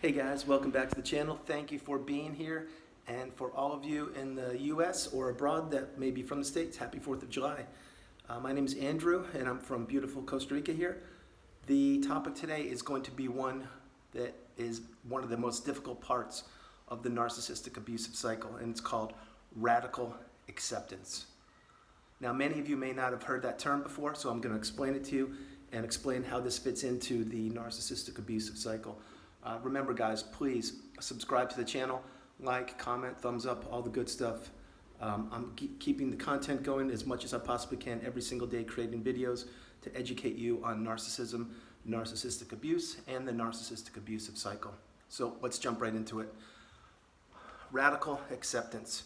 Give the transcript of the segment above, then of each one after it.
Hey guys, welcome back to the channel. Thank you for being here. And for all of you in the US or abroad that may be from the States, happy 4th of July. My name is Andrew and I'm from beautiful Costa Rica here. The topic today is going to be one that is one of the most difficult parts of the narcissistic abusive cycle, and it's called radical acceptance. Now, many of you may not have heard that term before, so I'm going to explain it to you and explain how this fits into the narcissistic abusive cycle. Remember guys, please subscribe to the channel, like, comment, thumbs up, all the good stuff. I'm keeping the content going as much as I possibly can every single day, creating videos to educate you on narcissism, narcissistic abuse, and the narcissistic abusive cycle. So let's jump right into it. Radical acceptance.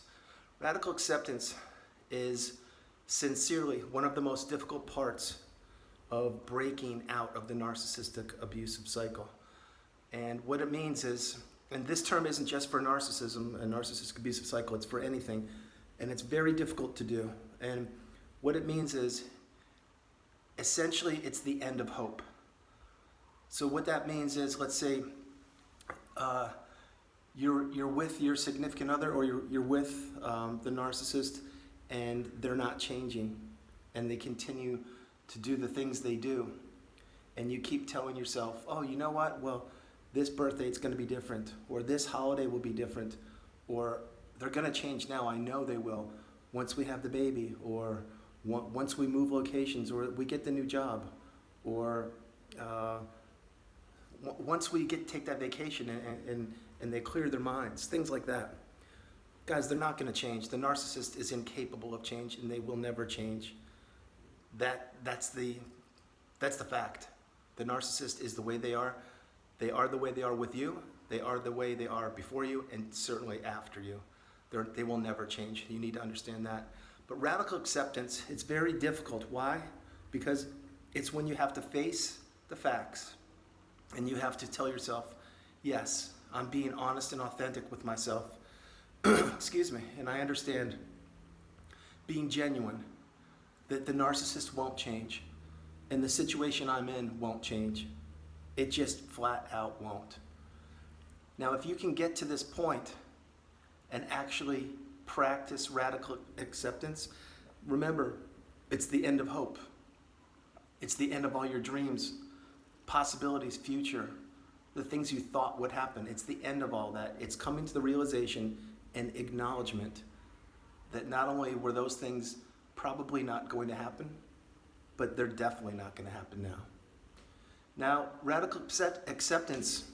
Radical acceptance is sincerely one of the most difficult parts of breaking out of the narcissistic abusive cycle. And what it means is, and this term isn't just for narcissism, a narcissistic abusive cycle, it's for anything, and it's very difficult to do. And what it means is, essentially, it's the end of hope. So what that means is, let's say you're with your significant other, or you're with the narcissist, and they're not changing, and they continue to do the things they do, and you keep telling yourself, oh, you know what, well, this birthday it's going to be different, or this holiday will be different, or they're going to change now, I know they will, once we have the baby, or once we move locations, or we get the new job, or once we take that vacation and they clear their minds, things like that. Guys, they're not going to change. The narcissist is incapable of change, and they will never change. That's the fact. The narcissist is the way they are. They are the way they are with you. They are the way they are before you, and certainly after you. They will never change. You need to understand that. But radical acceptance, it's very difficult. Why? Because it's when you have to face the facts, and you have to tell yourself, yes, I'm being honest and authentic with myself. Excuse me. And I understand being genuine, that the narcissist won't change, and the situation I'm in won't change. It just flat out won't. Now, if you can get to this point and actually practice radical acceptance, remember, it's the end of hope. It's the end of all your dreams, possibilities, future, the things you thought would happen. It's the end of all that. It's coming to the realization and acknowledgement that not only were those things probably not going to happen, but they're definitely not going to happen now. Now, radical acceptance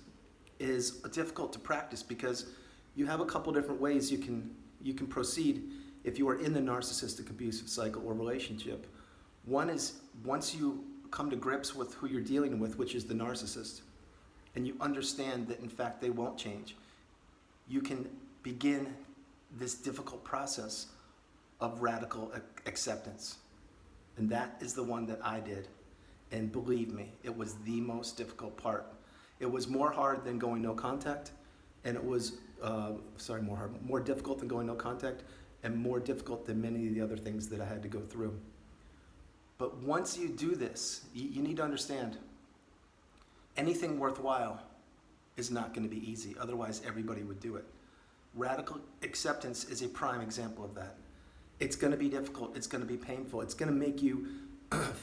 is difficult to practice because you have a couple different ways you can proceed if you are in the narcissistic abusive cycle or relationship. One is, once you come to grips with who you're dealing with, which is the narcissist, and you understand that in fact they won't change, you can begin this difficult process of radical acceptance. And that is the one that I did. And believe me, it was the most difficult part. It was more hard than going no contact, and it was, more difficult than going no contact, and more difficult than many of the other things that I had to go through. But once you do this, you need to understand, anything worthwhile is not going to be easy. Otherwise, everybody would do it. Radical acceptance is a prime example of that. It's going to be difficult. It's going to be painful. It's going to make you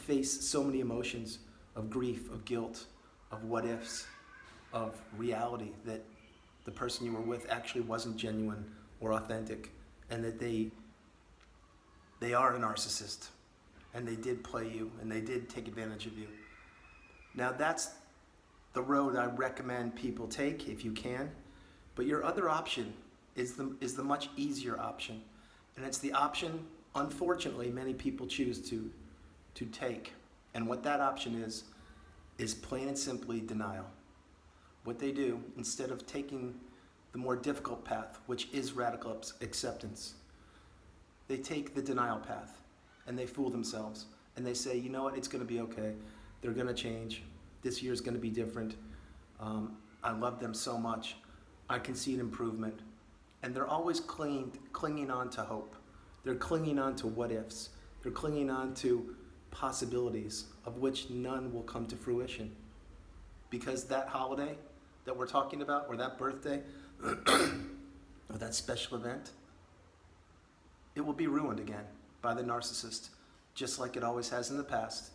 face so many emotions of grief, of guilt, of what ifs, of reality that the person you were with actually wasn't genuine or authentic, and that they are a narcissist, and they did play you, and they did take advantage of you. Now that's the road I recommend people take if you can, but your other option is the much easier option, and it's the option, unfortunately, many people choose to take. And what that option is plain and simply denial. What they do, instead of taking the more difficult path, which is radical acceptance, they take the denial path, and they fool themselves, and they say, you know what, it's going to be okay, they're going to change, this year's going to be different, I love them so much, I can see an improvement. And they're always clinging on to hope. They're clinging on to what ifs. They're clinging on to possibilities of which none will come to fruition. Because that holiday that we're talking about, or that birthday, or that special event, it will be ruined again by the narcissist, just like it always has in the past.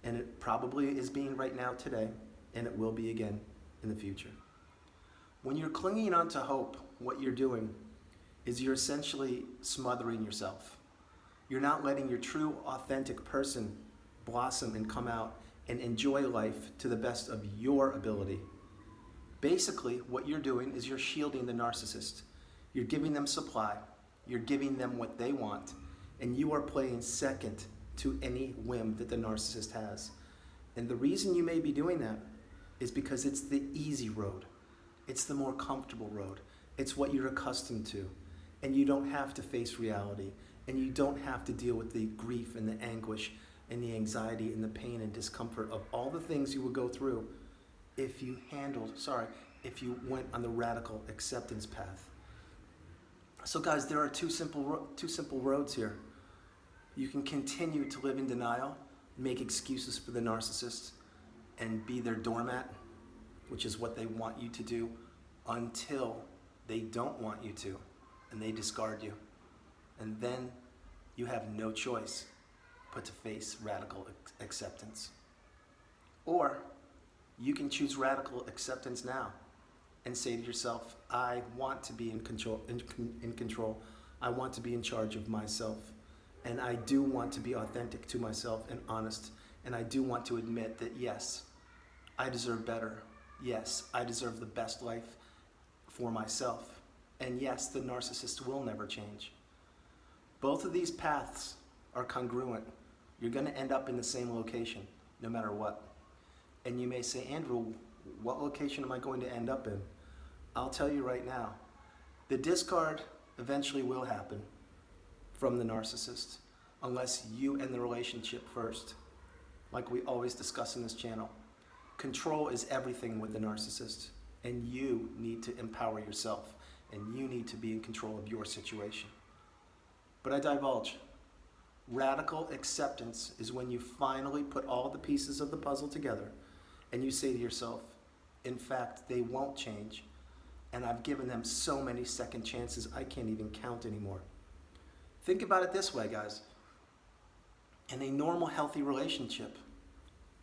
And it probably is being right now today, and it will be again in the future. When you're clinging on to hope, what you're doing is you're essentially smothering yourself. You're not letting your true, authentic person blossom and come out and enjoy life to the best of your ability. Basically, what you're doing is you're shielding the narcissist. You're giving them supply. You're giving them what they want. And you are playing second to any whim that the narcissist has. And the reason you may be doing that is because it's the easy road. It's the more comfortable road. It's what you're accustomed to. And you don't have to face reality. And you don't have to deal with the grief and the anguish and the anxiety and the pain and discomfort of all the things you would go through if you went on the radical acceptance path. So guys, there are two simple roads here. You can continue to live in denial, make excuses for the narcissist, and be their doormat, which is what they want you to do, until they don't want you to, and they discard you. And then you have no choice but to face radical acceptance. Or you can choose radical acceptance now and say to yourself, I want to be in control. I want to be in charge of myself. And I do want to be authentic to myself and honest. And I do want to admit that, yes, I deserve better. Yes, I deserve the best life for myself. And yes, the narcissist will never change. Both of these paths are congruent. You're going to end up in the same location, no matter what. And you may say, Andrew, what location am I going to end up in? I'll tell you right now, the discard eventually will happen from the narcissist, unless you end the relationship first, like we always discuss in this channel. Control is everything with the narcissist, and you need to empower yourself, and you need to be in control of your situation. But I divulge. Radical acceptance is when you finally put all the pieces of the puzzle together and you say to yourself, in fact, they won't change, and I've given them so many second chances I can't even count anymore. Think about it this way, guys. In a normal, healthy relationship,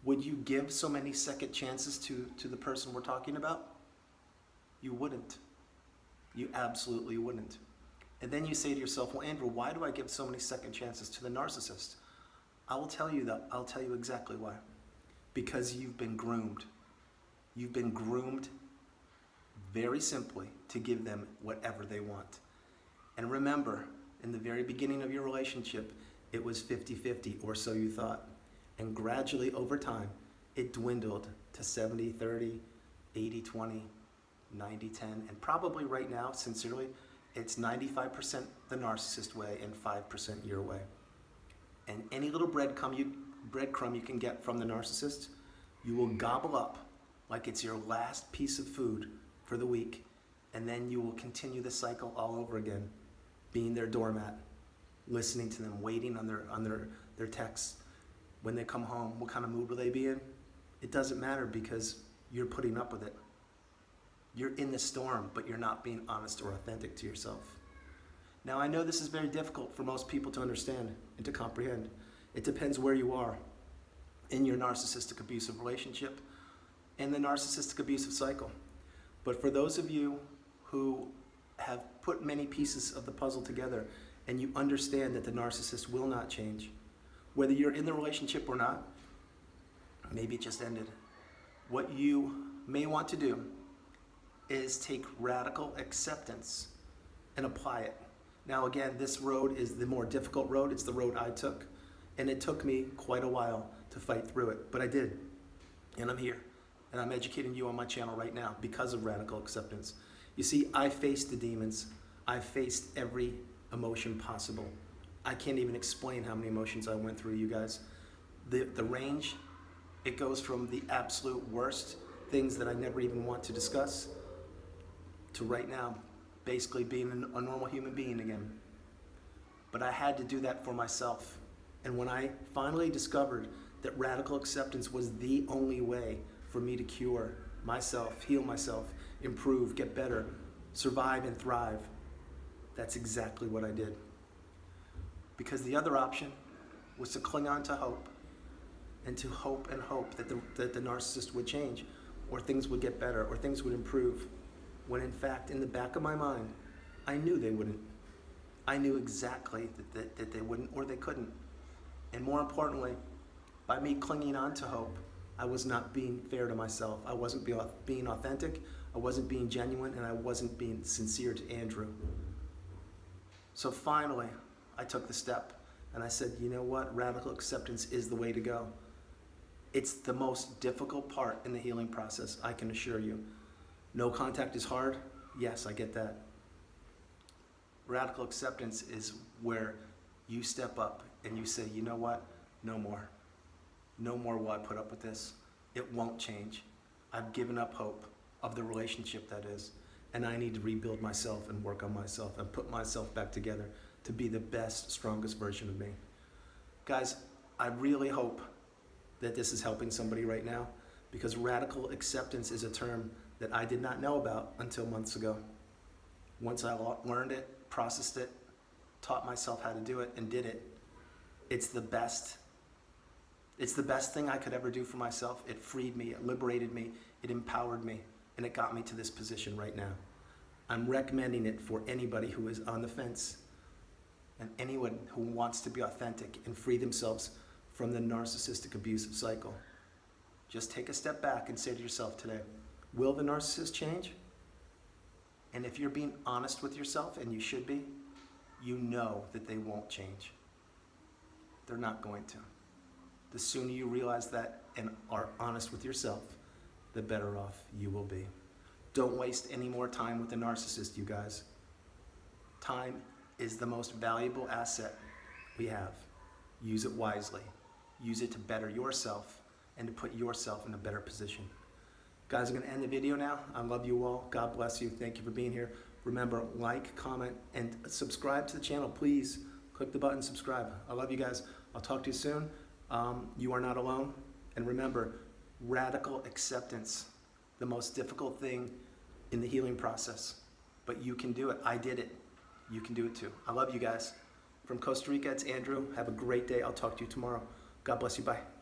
would you give so many second chances to the person we're talking about? You wouldn't. You absolutely wouldn't. And then you say to yourself, well, Andrew, why do I give so many second chances to the narcissist? I will tell you that. I'll tell you exactly why. Because you've been groomed. You've been groomed very simply to give them whatever they want. And remember, in the very beginning of your relationship, it was 50-50, or so you thought. And gradually over time, it dwindled to 70-30, 80-20, 90-10, and probably right now, sincerely, it's 95% the narcissist way and 5% your way. And any little breadcrumb you can get from the narcissist, you will gobble up like it's your last piece of food for the week. And then you will continue the cycle all over again, being their doormat, listening to them, waiting on their texts. When they come home, what kind of mood will they be in? It doesn't matter, because you're putting up with it. You're in the storm, but you're not being honest or authentic to yourself. Now, I know this is very difficult for most people to understand and to comprehend. It depends where you are in your narcissistic abusive relationship and the narcissistic abusive cycle. But for those of you who have put many pieces of the puzzle together and you understand that the narcissist will not change, whether you're in the relationship or not, maybe it just ended, what you may want to do is take radical acceptance and apply it. Now again, this road is the more difficult road. It's the road I took. And it took me quite a while to fight through it, but I did. And I'm here. And I'm educating you on my channel right now because of radical acceptance. You see, I faced the demons. I faced every emotion possible. I can't even explain how many emotions I went through, you guys. The range, it goes from the absolute worst, things that I never even want to discuss, to right now, basically being a normal human being again. But I had to do that for myself. And when I finally discovered that radical acceptance was the only way for me to cure myself, heal myself, improve, get better, survive and thrive. That's exactly what I did. Because the other option was to cling on to hope, and to hope and hope that the narcissist would change, or things would get better, or things would improve, when in fact, in the back of my mind, I knew they wouldn't. I knew exactly that they wouldn't, or they couldn't. And more importantly, by me clinging on to hope, I was not being fair to myself. I wasn't being authentic, I wasn't being genuine, and I wasn't being sincere to Andrew. So finally, I took the step, and I said, you know what? Radical acceptance is the way to go. It's the most difficult part in the healing process, I can assure you. No contact is hard. Yes, I get that. Radical acceptance is where you step up and you say, you know what? No more. No more will I put up with this. It won't change. I've given up hope of the relationship that is, and I need to rebuild myself and work on myself and put myself back together to be the best, strongest version of me. Guys, I really hope that this is helping somebody right now, because radical acceptance is a term that I did not know about until months ago. Once I learned it, processed it, taught myself how to do it, and did it, it's the best. It's the best thing I could ever do for myself. It freed me, it liberated me, it empowered me, and it got me to this position right now. I'm recommending it for anybody who is on the fence, and anyone who wants to be authentic and free themselves from the narcissistic abusive cycle. Just take a step back and say to yourself today, will the narcissist change? And if you're being honest with yourself, and you should be, you know that they won't change. They're not going to. The sooner you realize that and are honest with yourself, the better off you will be. Don't waste any more time with the narcissist, you guys. Time is the most valuable asset we have. Use it wisely. Use it to better yourself and to put yourself in a better position. Guys, I'm going to end the video now. I love you all. God bless you. Thank you for being here. Remember, like, comment, and subscribe to the channel. Please click the button, subscribe. I love you guys. I'll talk to you soon. You are not alone. And remember, radical acceptance, the most difficult thing in the healing process. But you can do it. I did it. You can do it too. I love you guys. From Costa Rica, it's Andrew. Have a great day. I'll talk to you tomorrow. God bless you. Bye.